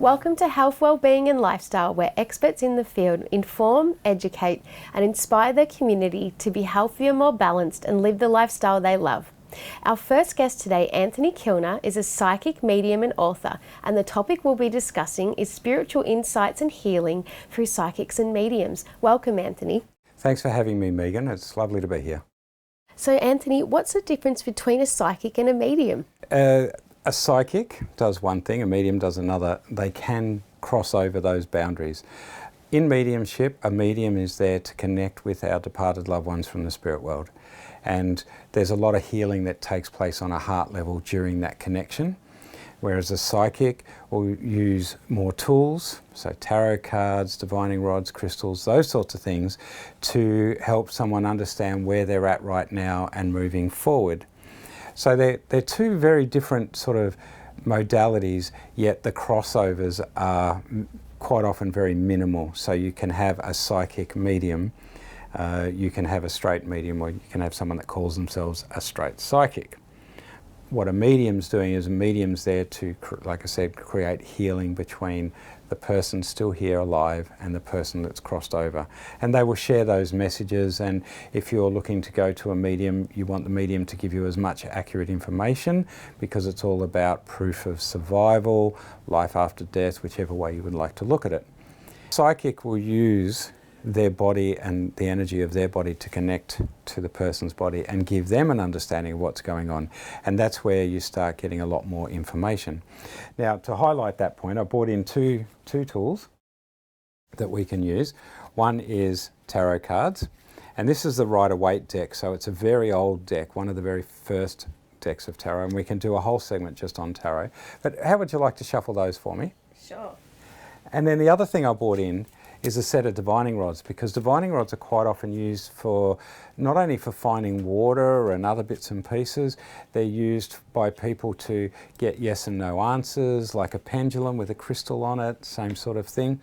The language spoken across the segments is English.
Welcome to Health, Wellbeing and Lifestyle, where experts in the field inform, educate and inspire their community to be healthier, more balanced and live the lifestyle they love. Our first guest today, Anthony Kilner, is a psychic, medium and author, and the topic we'll be discussing is spiritual insights and healing through psychics and mediums. Welcome, Anthony. Thanks for having me, Megan. It's lovely to be here. So, Anthony, what's the difference between a psychic and a medium? A psychic does one thing, a medium does another. They can cross over those boundaries. In mediumship, a medium is there to connect with our departed loved ones from the spirit world. And there's a lot of healing that takes place on a heart level during that connection. Whereas a psychic will use more tools, so tarot cards, divining rods, crystals, those sorts of things, to help someone understand where they're at right now and moving forward. So they're two very different sort of modalities, yet the crossovers are quite often very minimal. So you can have a psychic medium, you can have a straight medium, or you can have someone that calls themselves a straight psychic. What a medium's doing is a medium's there to, like I said, create healing between the person still here alive and the person that's crossed over. And they will share those messages, and if you're looking to go to a medium, you want the medium to give you as much accurate information, because it's all about proof of survival, life after death, whichever way you would like to look at it. Psychic will use their body and the energy of their body to connect to the person's body and give them an understanding of what's going on. And that's where you start getting a lot more information. Now, to highlight that point, I brought in two tools that we can use. One is tarot cards, and this is the Rider-Waite deck, so it's a very old deck, one of the very first decks of tarot, and we can do a whole segment just on tarot. But how would you like to shuffle those for me? Sure. And then the other thing I brought in is a set of divining rods, because divining rods are quite often used for not only for finding water and other bits and pieces, they're used by people to get yes and no answers, like a pendulum with a crystal on it, same sort of thing.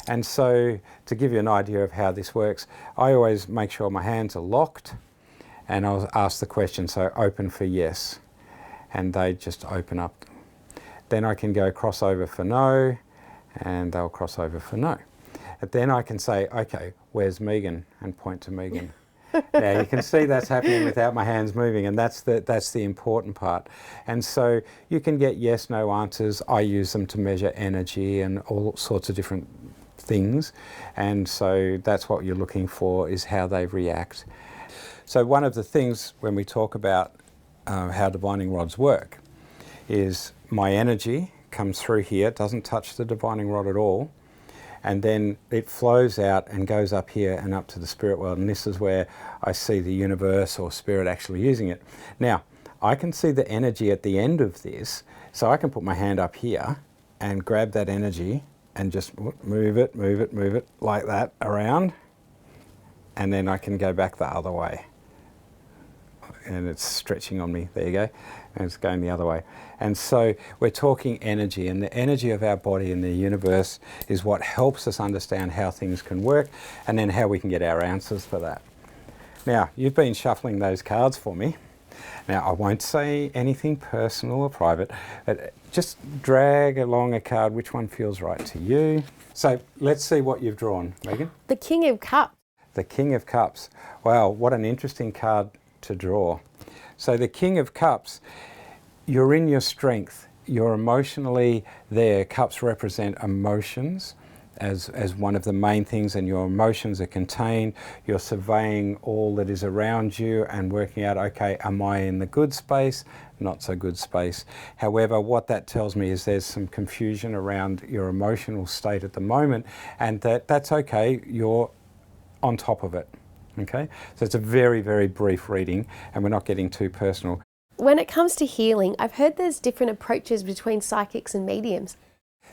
And so to give you an idea of how this works, I always make sure my hands are locked and I'll ask the question, so open for yes, and they just open up. Then I can go crossover for no, and they'll cross over for no. But then I can say, okay, where's Megan? And point to Megan. Now you can see that's happening without my hands moving, and that's the important part. And so you can get yes, no answers. I use them to measure energy and all sorts of different things. And so that's what you're looking for, is how they react. So one of the things when we talk about how divining rods work is my energy comes through here, it doesn't touch the divining rod at all. And then it flows out and goes up here and up to the spirit world. And this is where I see the universe or spirit actually using it. Now, I can see the energy at the end of this, so I can put my hand up here and grab that energy and just move it like that around. And then I can go back the other way. And it's stretching on me, there you go, and it's going the other way. And so we're talking energy, and the energy of our body in the universe is what helps us understand how things can work and then how we can get our answers for that. Now, you've been shuffling those cards for me. Now, I won't say anything personal or private, but just drag along a card, which one feels right to you. So let's see what you've drawn, Megan. The King of Cups. The King of Cups. Wow, what an interesting card to draw. So the King of Cups, you're in your strength, you're emotionally there. Cups represent emotions as one of the main things, and your emotions are contained. You're surveying all that is around you and working out, okay, am I in the good space, not so good space? However, what that tells me is there's some confusion around your emotional state at the moment, and that's okay, you're on top of it. Okay, so it's a very, very brief reading, and we're not getting too personal. When it comes to healing, I've heard there's different approaches between psychics and mediums.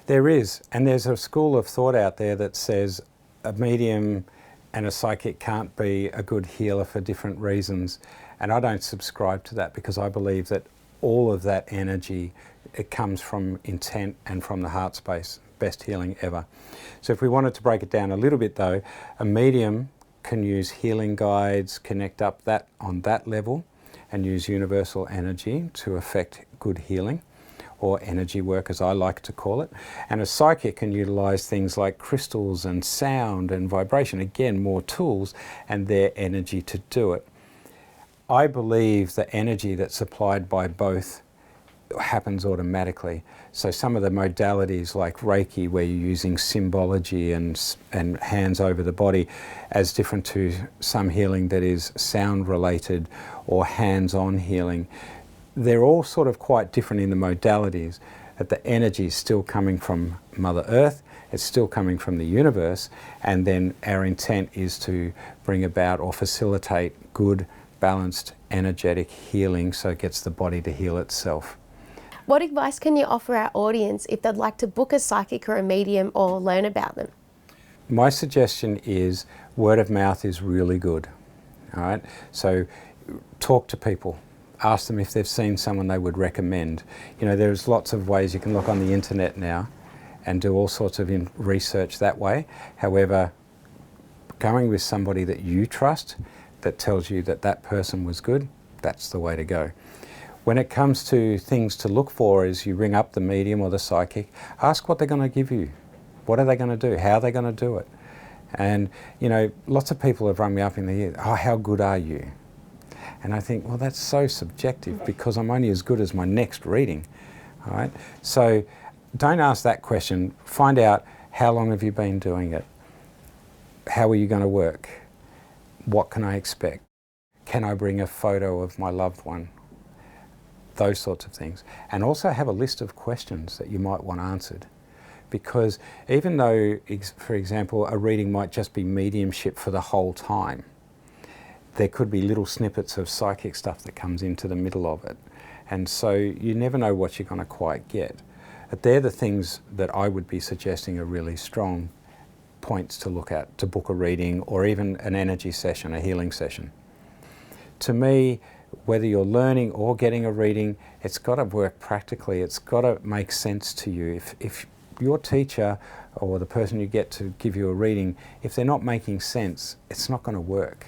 There is, and there's a school of thought out there that says a medium and a psychic can't be a good healer for different reasons, and I don't subscribe to that, because I believe that all of that energy, it comes from intent and from the heart space. Best healing ever. So if we wanted to break it down a little bit though, a medium can use healing guides, connect up on that level and use universal energy to affect good healing. or energy work, as I like to call it. And a psychic can utilize things like crystals and sound and vibration, again, more tools and their energy to do it. I believe the energy that's supplied by both happens automatically. So some of the modalities like Reiki, where you're using symbology and hands over the body, as different to some healing that is sound related or hands-on healing, they're all sort of quite different in the modalities, but the energy is still coming from Mother Earth, it's still coming from the universe, and then our intent is to bring about or facilitate good, balanced, energetic healing so it gets the body to heal itself. What advice can you offer our audience if they'd like to book a psychic or a medium or learn about them? My suggestion is word of mouth is really good. All right, so talk to people. Ask them if they've seen someone they would recommend. You know, there's lots of ways you can look on the internet now and do all sorts of research that way. However, going with somebody that you trust, that tells you that that person was good, that's the way to go. When it comes to things to look for, is you ring up the medium or the psychic, ask what they're going to give you. What are they going to do? How are they going to do it? And, you know, lots of people have rung me up in the year, oh, how good are you? And I think, well, that's so subjective because I'm only as good as my next reading. All right? So don't ask that question. Find out, how long have you been doing it? How are you going to work? What can I expect? Can I bring a photo of my loved one? Those sorts of things. And also have a list of questions that you might want answered. Because even though, for example, a reading might just be mediumship for the whole time, there could be little snippets of psychic stuff that comes into the middle of it. And so you never know what you're going to quite get. But they're the things that I would be suggesting are really strong points to look at, to book a reading or even an energy session, a healing session. To me, whether you're learning or getting a reading, it's got to work practically. It's got to make sense to you. If your teacher or the person you get to give you a reading, if they're not making sense, it's not going to work.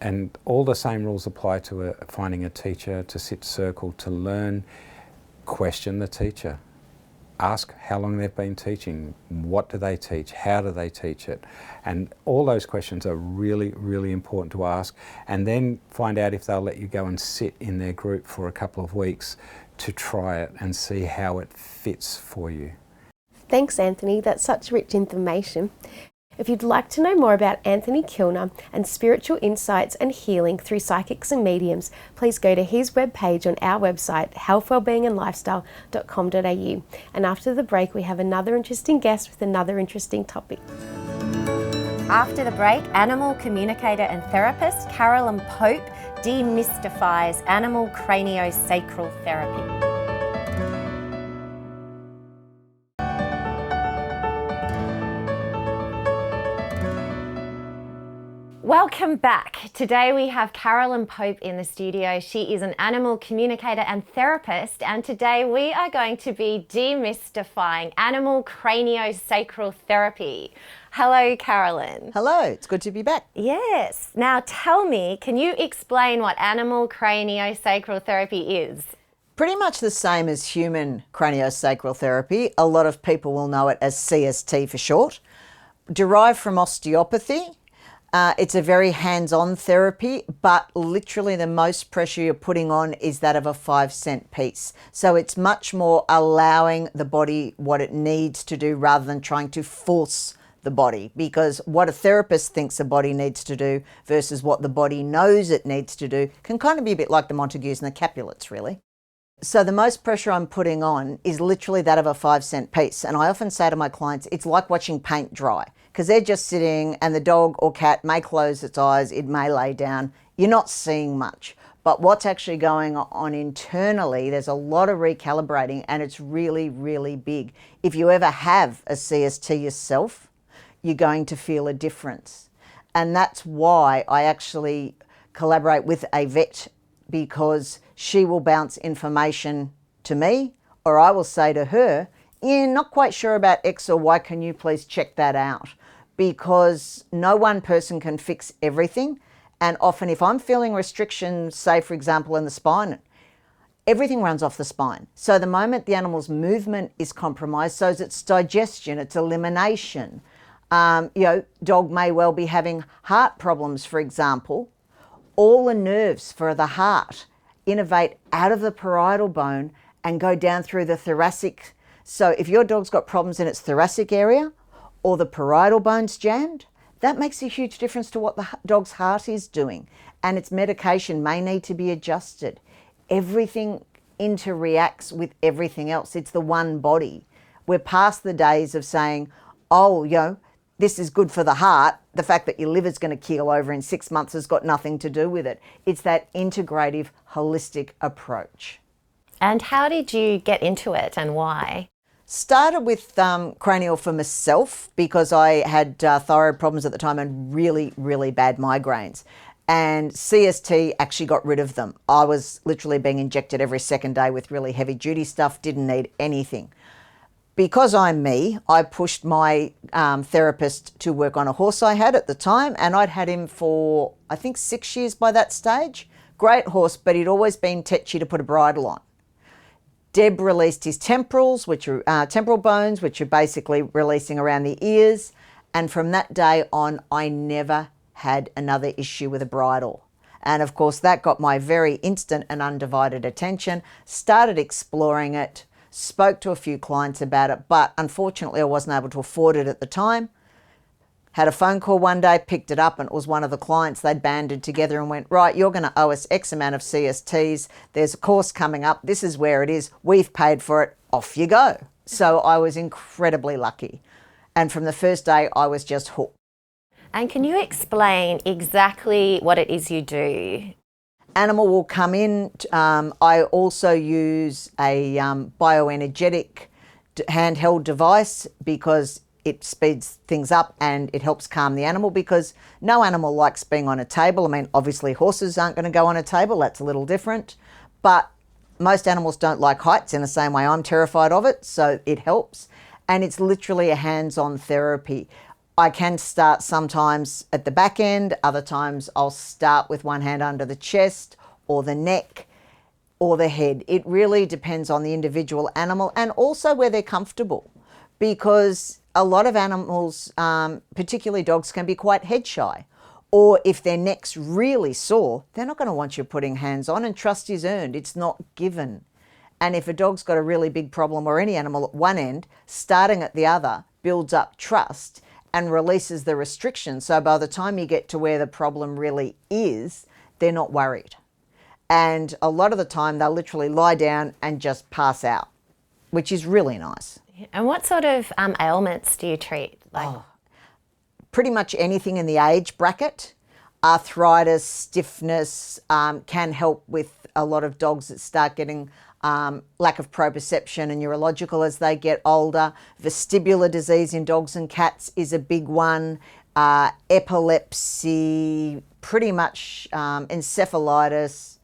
And all the same rules apply to finding a teacher, to sit circle, to learn. Question the teacher. Ask how long they've been teaching, what do they teach, how do they teach it, and all those questions are really, really important to ask, and then find out if they'll let you go and sit in their group for a couple of weeks to try it and see how it fits for you. Thanks, Anthony. That's such rich information. If you'd like to know more about Anthony Kilner and spiritual insights and healing through psychics and mediums, please go to his webpage on our website, healthwellbeingandlifestyle.com.au. And after the break, we have another interesting guest with another interesting topic. After the break, animal communicator and therapist Caroline Pope demystifies animal craniosacral therapy. Welcome back. Today we have Caroline Pope in the studio. She is an animal communicator and therapist, and today we are going to be demystifying animal craniosacral therapy. Hello, Caroline. Hello, it's good to be back. Yes. Now tell me, can you explain what animal craniosacral therapy is? Pretty much the same as human craniosacral therapy. A lot of people will know it as CST for short. Derived from osteopathy. It's a very hands-on therapy, but literally the most pressure you're putting on is that of a 5-cent piece. So it's much more allowing the body what it needs to do rather than trying to force the body, because what a therapist thinks the body needs to do versus what the body knows it needs to do can kind of be a bit like the Montagues and the Capulets, really. So the most pressure I'm putting on is literally that of a 5-cent piece. And I often say to my clients, it's like watching paint dry, because they're just sitting and the dog or cat may close its eyes, it may lay down. You're not seeing much. But what's actually going on internally, there's a lot of recalibrating, and it's really, really big. If you ever have a CST yourself, you're going to feel a difference. And that's why I actually collaborate with a vet, because she will bounce information to me, or I will say to her, "Yeah, not quite sure about X or Y, can you please check that out?" Because no one person can fix everything. And often if I'm feeling restrictions, say for example in the spine, everything runs off the spine. So the moment the animal's movement is compromised, so is its digestion, its elimination. Dog may well be having heart problems, for example. All the nerves for the heart innervate out of the parietal bone and go down through the thoracic. So if your dog's got problems in its thoracic area or the parietal bone's jammed, that makes a huge difference to what the dog's heart is doing, and its medication may need to be adjusted. Everything interreacts with everything else. It's the one body. We're past the days of saying, this is good for the heart. The fact that your liver's going to keel over in 6 months has got nothing to do with it. It's that integrative, holistic approach. And how did you get into it and why? Started with cranial for myself because I had thyroid problems at the time and really, really bad migraines. And CST actually got rid of them. I was literally being injected every second day with really heavy duty stuff, didn't need anything. Because I'm me, I pushed my therapist to work on a horse I had at the time, and I'd had him for, I think, 6 years by that stage. Great horse, but he'd always been tetchy to put a bridle on. Deb released his temporals, which are temporal bones, which are basically releasing around the ears. And from that day on, I never had another issue with a bridle. And of course, that got my very instant and undivided attention. Started exploring it, spoke to a few clients about it, but unfortunately, I wasn't able to afford it at the time. Had a phone call one day, picked it up, and it was one of the clients. They'd banded together and went, right, you're going to owe us X amount of CSTs. There's a course coming up. This is where it is. We've paid for it. Off you go. So I was incredibly lucky. And from the first day, I was just hooked. And can you explain exactly what it is you do? Animal will come in. I also use a bioenergetic handheld device because it speeds things up and it helps calm the animal, because no animal likes being on a table. I mean, obviously horses aren't going to go on a table. That's a little different. But most animals don't like heights in the same way I'm terrified of it. So it helps. And it's literally a hands-on therapy. I can start sometimes at the back end. Other times I'll start with one hand under the chest or the neck or the head. It really depends on the individual animal and also where they're comfortable, because a lot of animals, particularly dogs, can be quite head shy. Or if their neck's really sore, they're not going to want you putting hands on, and trust is earned. It's not given. And if a dog's got a really big problem, or any animal at one end, starting at the other builds up trust and releases the restriction. So by the time you get to where the problem really is, they're not worried. And a lot of the time they'll literally lie down and just pass out, which is really nice. And what sort of ailments do you treat? Pretty much anything in the age bracket. Arthritis, stiffness, can help with a lot of dogs that start getting lack of proprioception and neurological as they get older. Vestibular disease in dogs and cats is a big one. Epilepsy, pretty much encephalitis,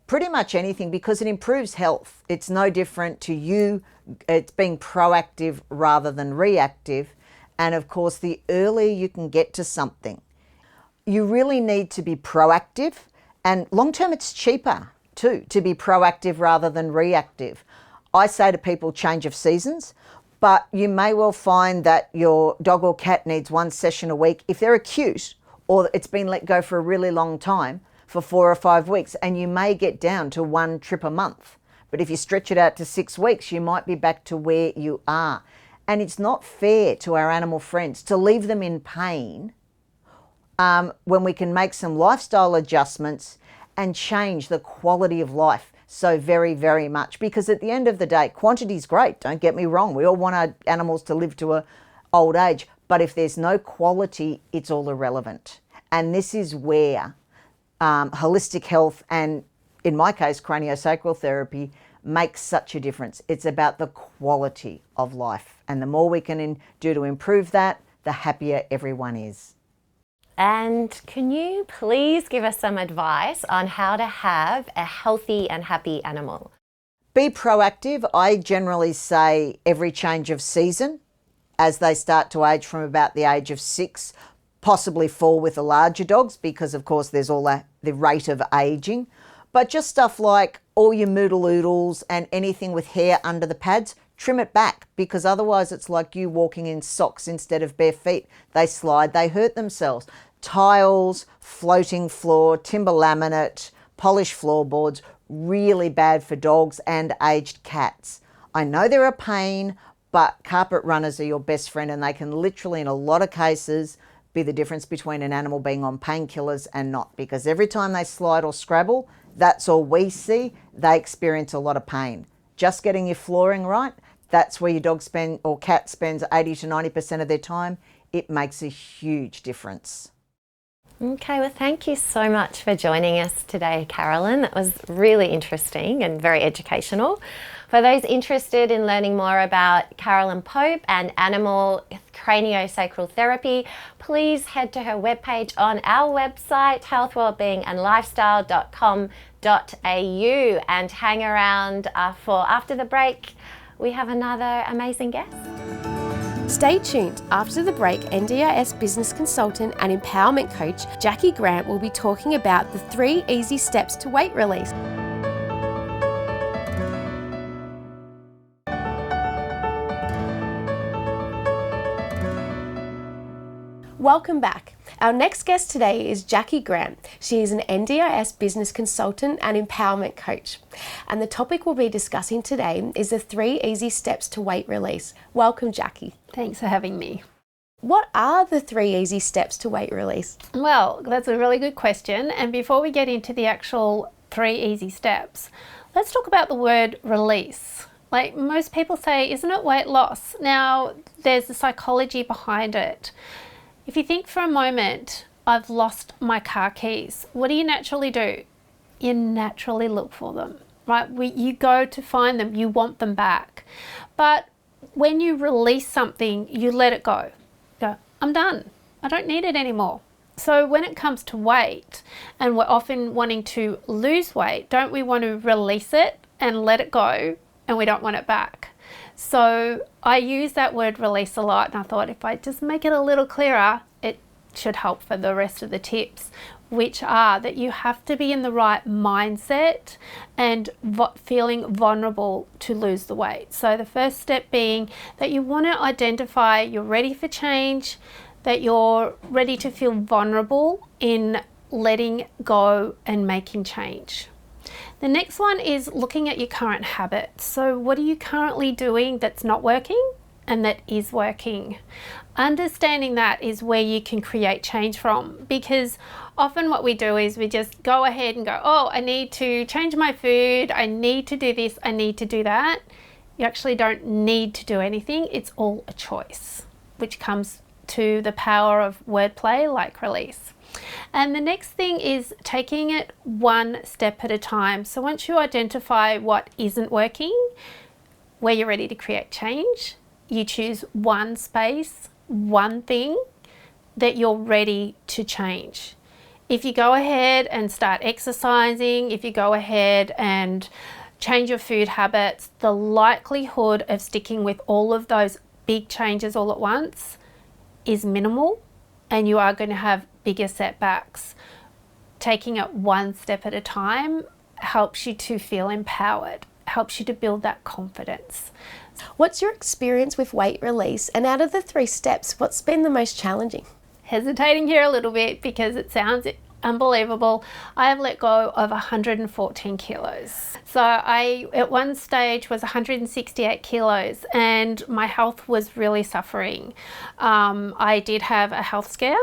pretty much anything, because it improves health. It's no different to you. It's being proactive rather than reactive. And of course, the earlier you can get to something, you really need to be proactive. And long term, it's cheaper too, to be proactive rather than reactive. I say to people, change of seasons, but you may well find that your dog or cat needs one session a week if they're acute, or it's been let go for a really long time, for 4 or 5 weeks, and you may get down to 1 trip a month. But if you stretch it out to 6 weeks, you might be back to where you are. And it's not fair to our animal friends to leave them in pain when we can make some lifestyle adjustments and change the quality of life so very, very much. Because at the end of the day, quantity is great, don't get me wrong. We all want our animals to live to an old age. But if there's no quality, it's all irrelevant. And this is where holistic health and, in my case, craniosacral therapy makes such a difference. It's about the quality of life. And the more we can do to improve that, the happier everyone is. And can you please give us some advice on how to have a healthy and happy animal? Be proactive. I generally say every change of season, as they start to age from about the age of 6, possibly 4 with the larger dogs, because of course there's all the rate of aging. But just stuff like all your moodle oodles and anything with hair under the pads, trim it back, because otherwise it's like you walking in socks instead of bare feet. They slide, they hurt themselves. Tiles, floating floor, timber laminate, polished floorboards, really bad for dogs and aged cats. I know they're a pain, but carpet runners are your best friend, and they can literally, in a lot of cases, be the difference between an animal being on painkillers and not, because every time they slide or scrabble, that's all we see. They experience a lot of pain. Just getting your flooring right, that's where your dog or cat spends 80 to 90% of their time. It makes a huge difference. Okay, well, thank you so much for joining us today, Caroline. That was really interesting and very educational. For those interested in learning more about Caroline Pope and animal craniosacral therapy, please head to her webpage on our website, healthwellbeingandlifestyle.com.au, and hang around for after the break. We have another amazing guest. Stay tuned. After the break, NDIS business consultant and empowerment coach Jacqui Grant will be talking about the 3 easy steps to weight release. Welcome back. Our next guest today is Jacqui Grant. She is an NDIS business consultant and empowerment coach. And the topic we'll be discussing today is the 3 easy steps to weight release. Welcome, Jacqui. Thanks for having me. What are the 3 easy steps to weight release? Well, that's a really good question. And before we get into the actual 3 easy steps, let's talk about the word release. Like most people say, isn't it weight loss? Now, there's the psychology behind it. If you think for a moment, I've lost my car keys, what do you naturally do? You naturally look for them, right? You go to find them, you want them back. But when you release something, you let it go. Go, I'm done. I don't need it anymore. So when it comes to weight, and we're often wanting to lose weight, don't we want to release it and let it go, and we don't want it back? So I use that word release a lot, and I thought if I just make it a little clearer, it should help for the rest of the tips, which are that you have to be in the right mindset and feeling vulnerable to lose the weight. So the first step being that you want to identify you're ready for change, that you're ready to feel vulnerable in letting go and making change. The next one is looking at your current habits. So what are you currently doing that's not working and that is working? Understanding that is where you can create change from, because often what we do is we just go ahead and go, oh, I need to change my food, I need to do this, I need to do that. You actually don't need to do anything. It's all a choice, which comes to the power of wordplay like release. And the next thing is taking it one step at a time. So once you identify what isn't working, where you're ready to create change, you choose one space, one thing that you're ready to change. If you go ahead and start exercising, if you go ahead and change your food habits, the likelihood of sticking with all of those big changes all at once is minimal, and you are going to have bigger setbacks. Taking it one step at a time helps you to feel empowered, helps you to build that confidence. What's your experience with weight release? And out of the 3 steps, what's been the most challenging? Hesitating here a little bit because it sounds unbelievable. I have let go of 114 kilos. So I, at one stage, was 168 kilos and my health was really suffering. I did have a health scare,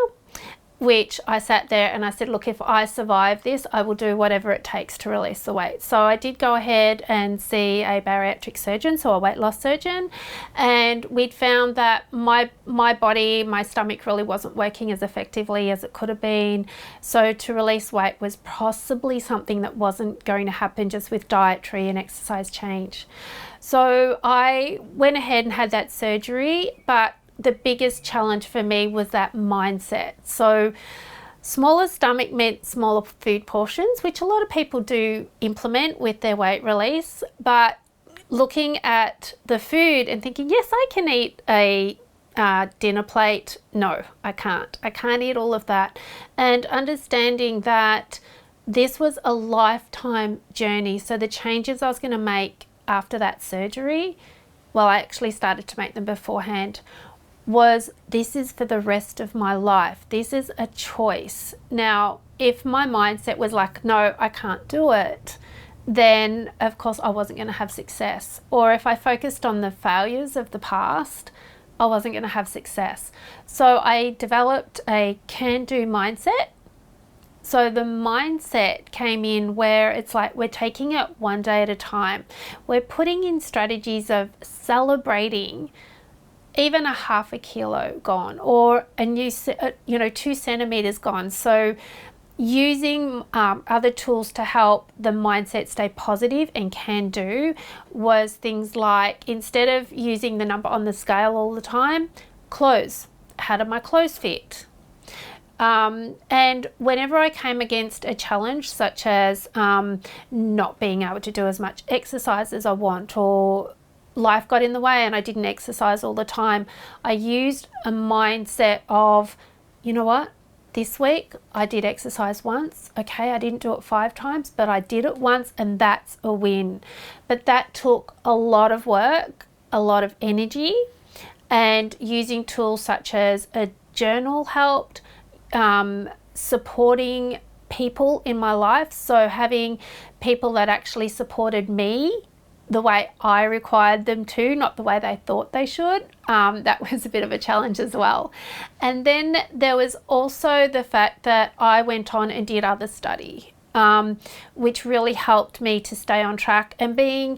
which I sat there and I said, look, if I survive this, I will do whatever it takes to release the weight. So I did go ahead and see a bariatric surgeon, so a weight loss surgeon, and we'd found that my body, my stomach really wasn't working as effectively as it could have been. So to release weight was possibly something that wasn't going to happen just with dietary and exercise change. So I went ahead and had that surgery, but the biggest challenge for me was that mindset. So smaller stomach meant smaller food portions, which a lot of people do implement with their weight release, but looking at the food and thinking, yes, I can eat a dinner plate. No, I can't. I can't eat all of that. And understanding that this was a lifetime journey. So the changes I was going to make after that surgery, well, I actually started to make them beforehand, was this is for the rest of my life. This is a choice. Now, if my mindset was like, no, I can't do it, then of course I wasn't going to have success. Or if I focused on the failures of the past, I wasn't going to have success. So I developed a can-do mindset. So the mindset came in where it's like we're taking it one day at a time. We're putting in strategies of celebrating even a half a kilo gone, or a new, 2 centimeters gone. So using other tools to help the mindset stay positive and can do was things like, instead of using the number on the scale all the time, clothes. How do my clothes fit? And whenever I came against a challenge, such as not being able to do as much exercise as I want, or life got in the way and I didn't exercise all the time, I used a mindset of, you know what? This week I did exercise once. Okay, I didn't do it 5 times, but I did it once, and that's a win. But that took a lot of work, a lot of energy, and using tools such as a journal helped, supporting people in my life. So having people that actually supported me the way I required them to, not the way they thought they should. That was a bit of a challenge as well. And then there was also the fact that I went on and did other study, which really helped me to stay on track. And being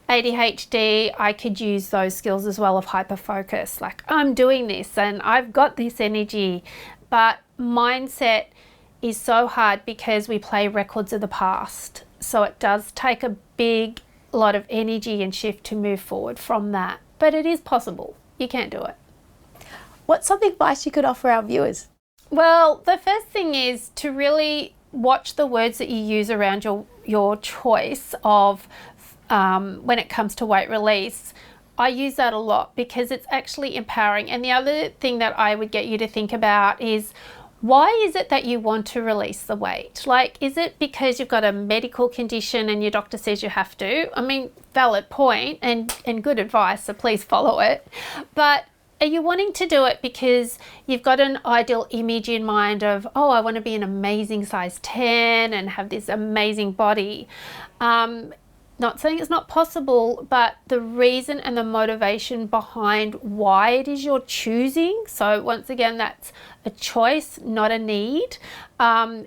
ADHD, I could use those skills as well of hyperfocus. Like, I'm doing this and I've got this energy. But mindset is so hard because we play records of the past. So it does take a lot of energy and shift to move forward from that. But it is possible. You can do it. What's some advice you could offer our viewers? Well, the first thing is to really watch the words that you use around your choice of when it comes to weight release. I use that a lot because it's actually empowering. And the other thing that I would get you to think about is, why is it that you want to release the weight? Like, is it because you've got a medical condition and your doctor says you have to? I mean, valid point and good advice, so please follow it. But are you wanting to do it because you've got an ideal image in mind of, oh, I want to be an amazing size 10 and have this amazing body? Not saying it's not possible, but the reason and the motivation behind why it is you're choosing, so once again, that's a choice, not a need,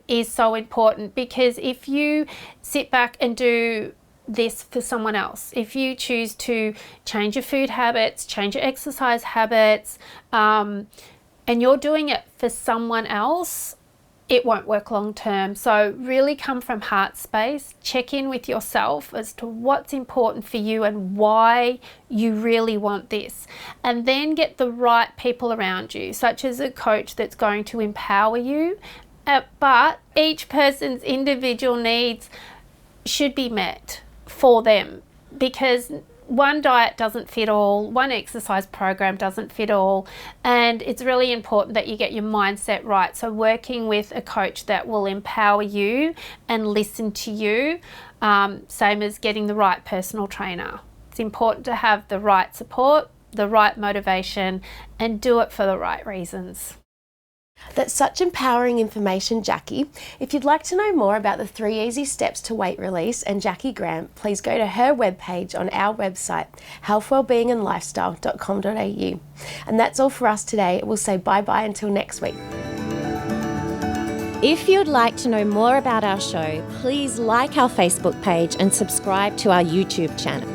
is so important. Because if you sit back and do this for someone else, if you choose to change your food habits, change your exercise habits, and you're doing it for someone else, it won't work long term. So really come from heart space, check in with yourself as to what's important for you and why you really want this. And then get the right people around you, such as a coach that's going to empower you. But each person's individual needs should be met for them, because one diet doesn't fit all, one exercise program doesn't fit all, and it's really important that you get your mindset right. So working with a coach that will empower you and listen to you, same as getting the right personal trainer. It's important to have the right support, the right motivation, and do it for the right reasons. That's such empowering information, Jacqui. If you'd like to know more about the 3 easy steps to weight release and Jacqui Grant, please go to her webpage on our website, healthwellbeingandlifestyle.com.au. And that's all for us today. We'll say bye-bye until next week. If you'd like to know more about our show, please like our Facebook page and subscribe to our YouTube channel.